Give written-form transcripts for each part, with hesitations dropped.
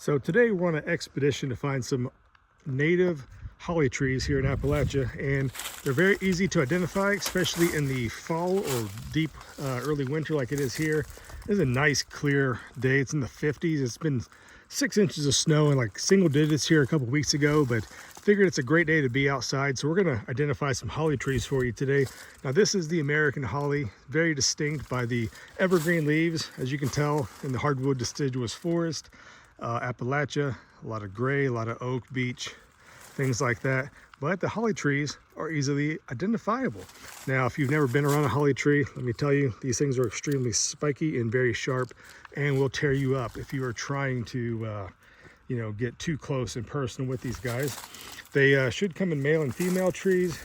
So today we're on an expedition to find some native holly trees here in Appalachia, and they're very easy to identify, especially in the fall or deep early winter like it is here. It's a nice clear day. It's in the 50s. It's been 6 inches of snow and like single digits here a couple weeks ago, but figured it's a great day to be outside. So we're going to identify some holly trees for you today. Now this is the American holly, very distinct by the evergreen leaves, as you can tell, in the hardwood deciduous forest. Appalachia, a lot of gray, a lot of oak, beech, things like that. But the holly trees are easily identifiable. Now, if you've never been around a holly tree, let me tell you, these things are extremely spiky and very sharp and will tear you up if you are trying to, get too close and personal with these guys. They should come in male and female trees.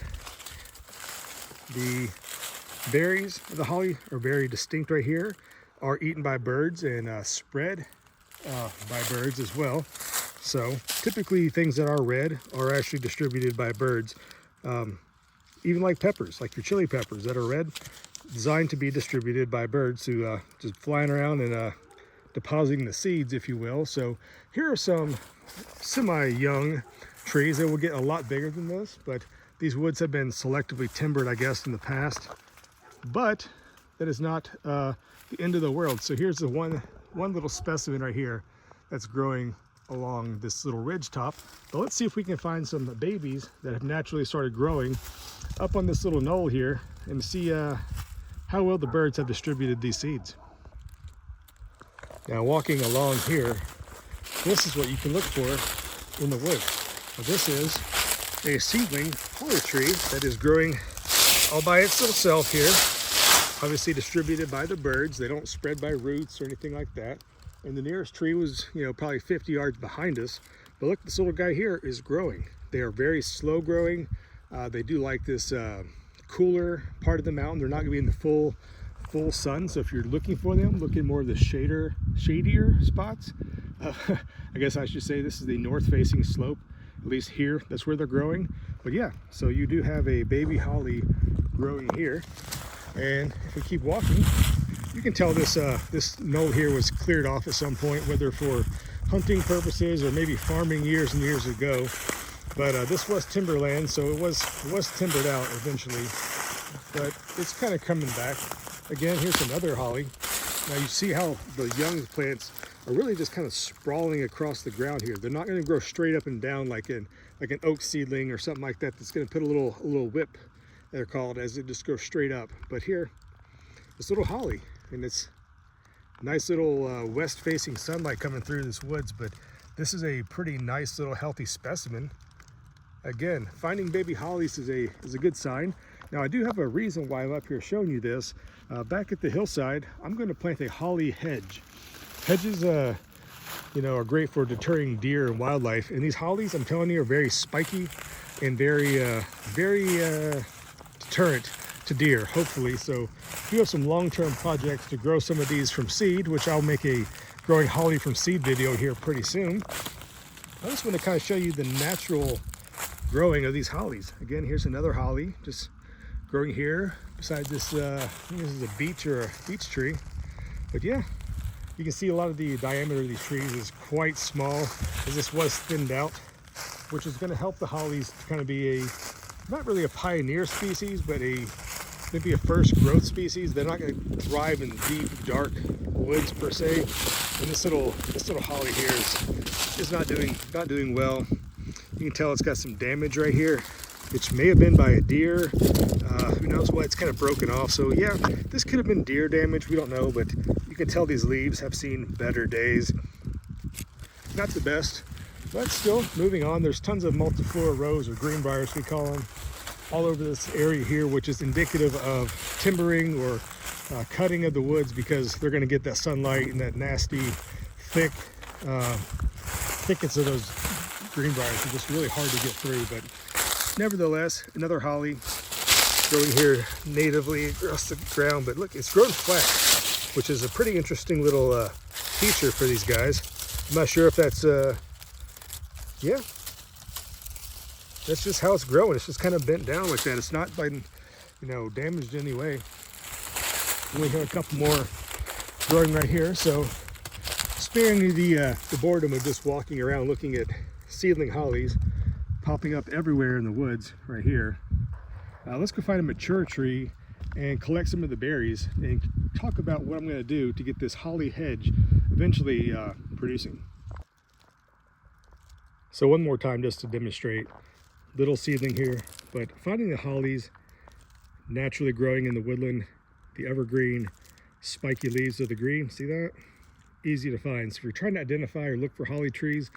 The berries of the holly are very distinct right here, are eaten by birds and spread by birds as well. So typically things that are red are actually distributed by birds, even like peppers, like your chili peppers that are red, designed to be distributed by birds who just flying around and depositing the seeds, if you will. So here are some semi-young trees that will get a lot bigger than this, but these woods have been selectively timbered, I guess, in the past. But that is not the end of the world. So here's the one little specimen right here that's growing along this little ridge top. But let's see if we can find some babies that have naturally started growing up on this little knoll here and see how well the birds have distributed these seeds. Now, walking along here, this is what you can look for in the woods. Now, this is a seedling holly tree that is growing all by itself here, obviously distributed by the birds. They don't spread by roots or anything like that. And the nearest tree was, probably 50 yards behind us. But look, this little guy here is growing. They are very slow growing. They do like this cooler part of the mountain. They're not gonna be in the full sun. So if you're looking for them, look in more of the shadier spots. I guess I should say this is the north facing slope, at least here, that's where they're growing. But yeah, so you do have a baby holly growing here. And if we keep walking, you can tell this knoll here was cleared off at some point, whether for hunting purposes or maybe farming years and years ago. But this was timberland, so it was timbered out eventually. But it's kind of coming back. Again, here's another holly. Now you see how the young plants are really just kind of sprawling across the ground here. They're not going to grow straight up and down like an oak seedling or something like that. That's going to put a little whip, they're called, as it just goes straight up. But here, this little holly, and it's nice little west-facing sunlight coming through this woods. But this is a pretty nice little healthy specimen. Again, finding baby hollies is a good sign. Now, I do have a reason why I'm up here showing you this. Back at the hillside, I'm going to plant a holly hedge. Hedges, are great for deterring deer and wildlife. And these hollies, I'm telling you, are very spiky and very deterrent to deer, hopefully. So if you have some long-term projects to grow some of these from seed, which I'll make a growing holly from seed video here pretty soon, I just want to kind of show you the natural growing of these hollies. Again, here's another holly just growing here beside this, I think this is a beech or a beech tree. But yeah, you can see a lot of the diameter of these trees is quite small, as this was thinned out, which is going to help the hollies to kind of be not really a pioneer species, but maybe a first growth species. They're not going to thrive in deep, dark woods per se. And this little holly here is not doing well. You can tell it's got some damage right here, which may have been by a deer. Who knows what? It's kind of broken off. So yeah, this could have been deer damage. We don't know, but you can tell these leaves have seen better days. Not the best, but still moving on. There's tons of multiflora rose, or greenbriers we call them, all over this area here, which is indicative of timbering or cutting of the woods, because they're going to get that sunlight and that nasty, thick thickets of those greenbriers are just really hard to get through. But nevertheless, another holly growing here natively across the ground. But look, it's grown flat, which is a pretty interesting little feature for these guys. I'm not sure if that's yeah, that's just how it's growing. It's just kind of bent down like that. It's not been, damaged in any way. And we have a couple more growing right here. So Sparing you the boredom of just walking around looking at seedling hollies popping up everywhere in the woods right here. Let's go find a mature tree and collect some of the berries and talk about what I'm going to do to get this holly hedge eventually producing. So one more time just to demonstrate, little seedling here, but finding the hollies naturally growing in the woodland, the evergreen spiky leaves of the green, see that? Easy to find. So if you're trying to identify or look for holly trees,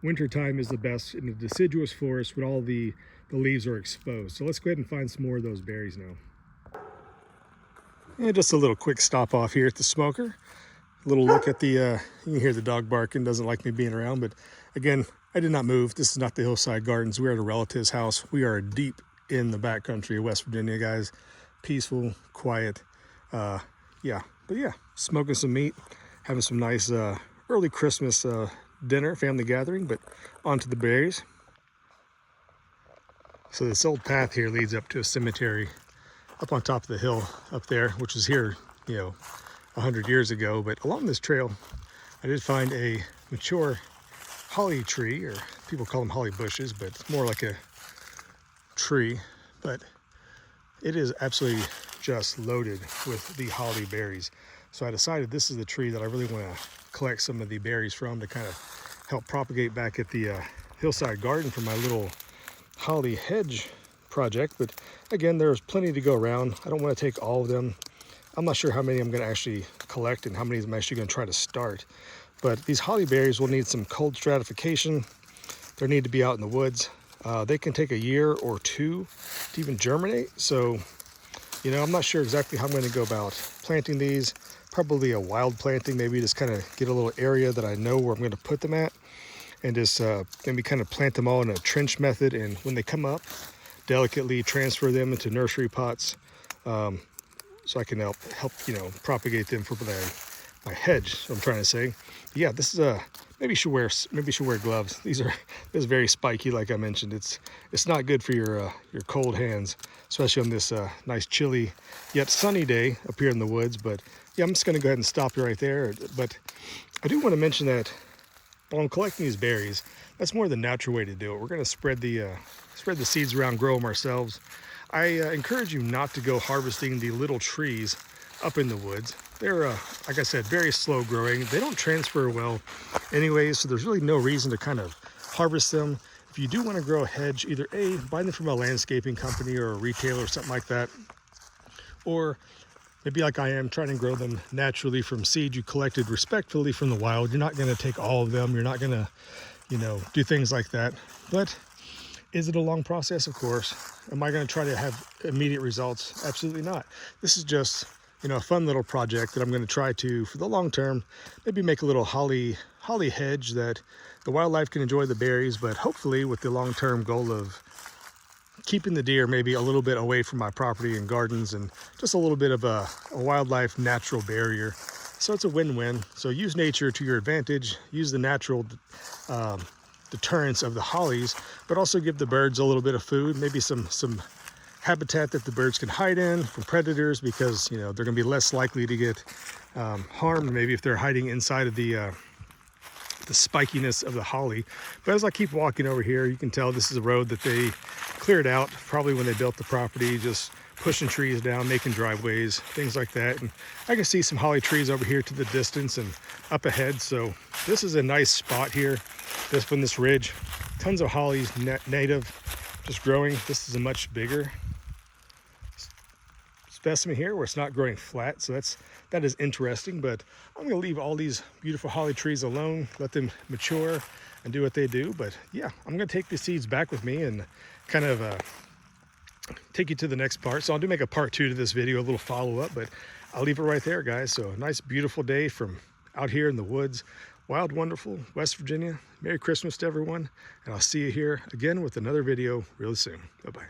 wintertime is the best in the deciduous forest when all the leaves are exposed. So let's go ahead and find some more of those berries now. And just a little quick stop off here at the smoker. A little look at the, you can hear the dog barking, doesn't like me being around, but again, I did not move. This is not the Hillside Gardens. We're at a relative's house. We are deep in the backcountry of West Virginia, guys. Peaceful, quiet, yeah. But yeah, smoking some meat, having some nice early Christmas dinner, family gathering, but onto the berries. So this old path here leads up to a cemetery up on top of the hill up there, which was here, 100 years ago. But along this trail, I did find a mature holly tree, or people call them holly bushes, but it's more like a tree. But it is absolutely just loaded with the holly berries. So I decided this is the tree that I really want to collect some of the berries from to kind of help propagate back at the Hillside Garden for my little holly hedge project. But again, there's plenty to go around. I don't want to take all of them. I'm not sure how many I'm going to actually collect and how many I'm actually going to try to start. But these holly berries will need some cold stratification. They need to be out in the woods. They can take a year or two to even germinate. So, I'm not sure exactly how I'm going to go about planting these. Probably a wild planting, maybe just kind of get a little area that I know where I'm going to put them at, and just maybe kind of plant them all in a trench method. And when they come up, delicately transfer them into nursery pots, so I can help propagate them for my hedge. So I'm trying to say, but yeah, this is maybe you should wear gloves. This is very spiky, like I mentioned. It's not good for your cold hands, especially on this nice chilly yet sunny day up here in the woods. But yeah, I'm just going to go ahead and stop you right there. But I do want to mention that while I'm collecting these berries, that's more the natural way to do it. We're going to spread the seeds around, grow them ourselves. I encourage you not to go harvesting the little trees up in the woods. They're, like I said, very slow growing. They don't transfer well anyways, so there's really no reason to kind of harvest them. If you do want to grow a hedge, either A, buy them from a landscaping company or a retailer or something like that, or maybe like I am, trying to grow them naturally from seed you collected respectfully from the wild. You're not going to take all of them. You're not going to, do things like that. But is it a long process? Of course. Am I going to try to have immediate results? Absolutely not. This is just, a fun little project that I'm going to try to, for the long term, maybe make a little holly hedge that the wildlife can enjoy the berries, but hopefully with the long-term goal of keeping the deer maybe a little bit away from my property and gardens, and just a little bit of a wildlife natural barrier. So it's a win-win. So use nature to your advantage, use the natural deterrence of the hollies, but also give the birds a little bit of food, maybe some habitat that the birds can hide in from predators, because they're going to be less likely to get harmed maybe if they're hiding inside of the spikiness of the holly. But as I keep walking over here, you can tell this is a road that they cleared out probably when they built the property, just pushing trees down, making driveways, things like that. And I can see some holly trees over here to the distance and up ahead. So this is a nice spot here, just on this ridge. Tons of hollies native, just growing. This is a much bigger specimen here where it's not growing flat, so that is interesting. But I'm going to leave all these beautiful holly trees alone, let them mature and do what they do. But yeah, I'm going to take the seeds back with me and kind of take you to the next part. So I'll make a part 2 to this video, a little follow-up, but I'll leave it right there, guys. So a nice beautiful day from out here in the woods, wild, wonderful West Virginia. Merry Christmas to everyone, and I'll see you here again with another video really soon. Bye-bye.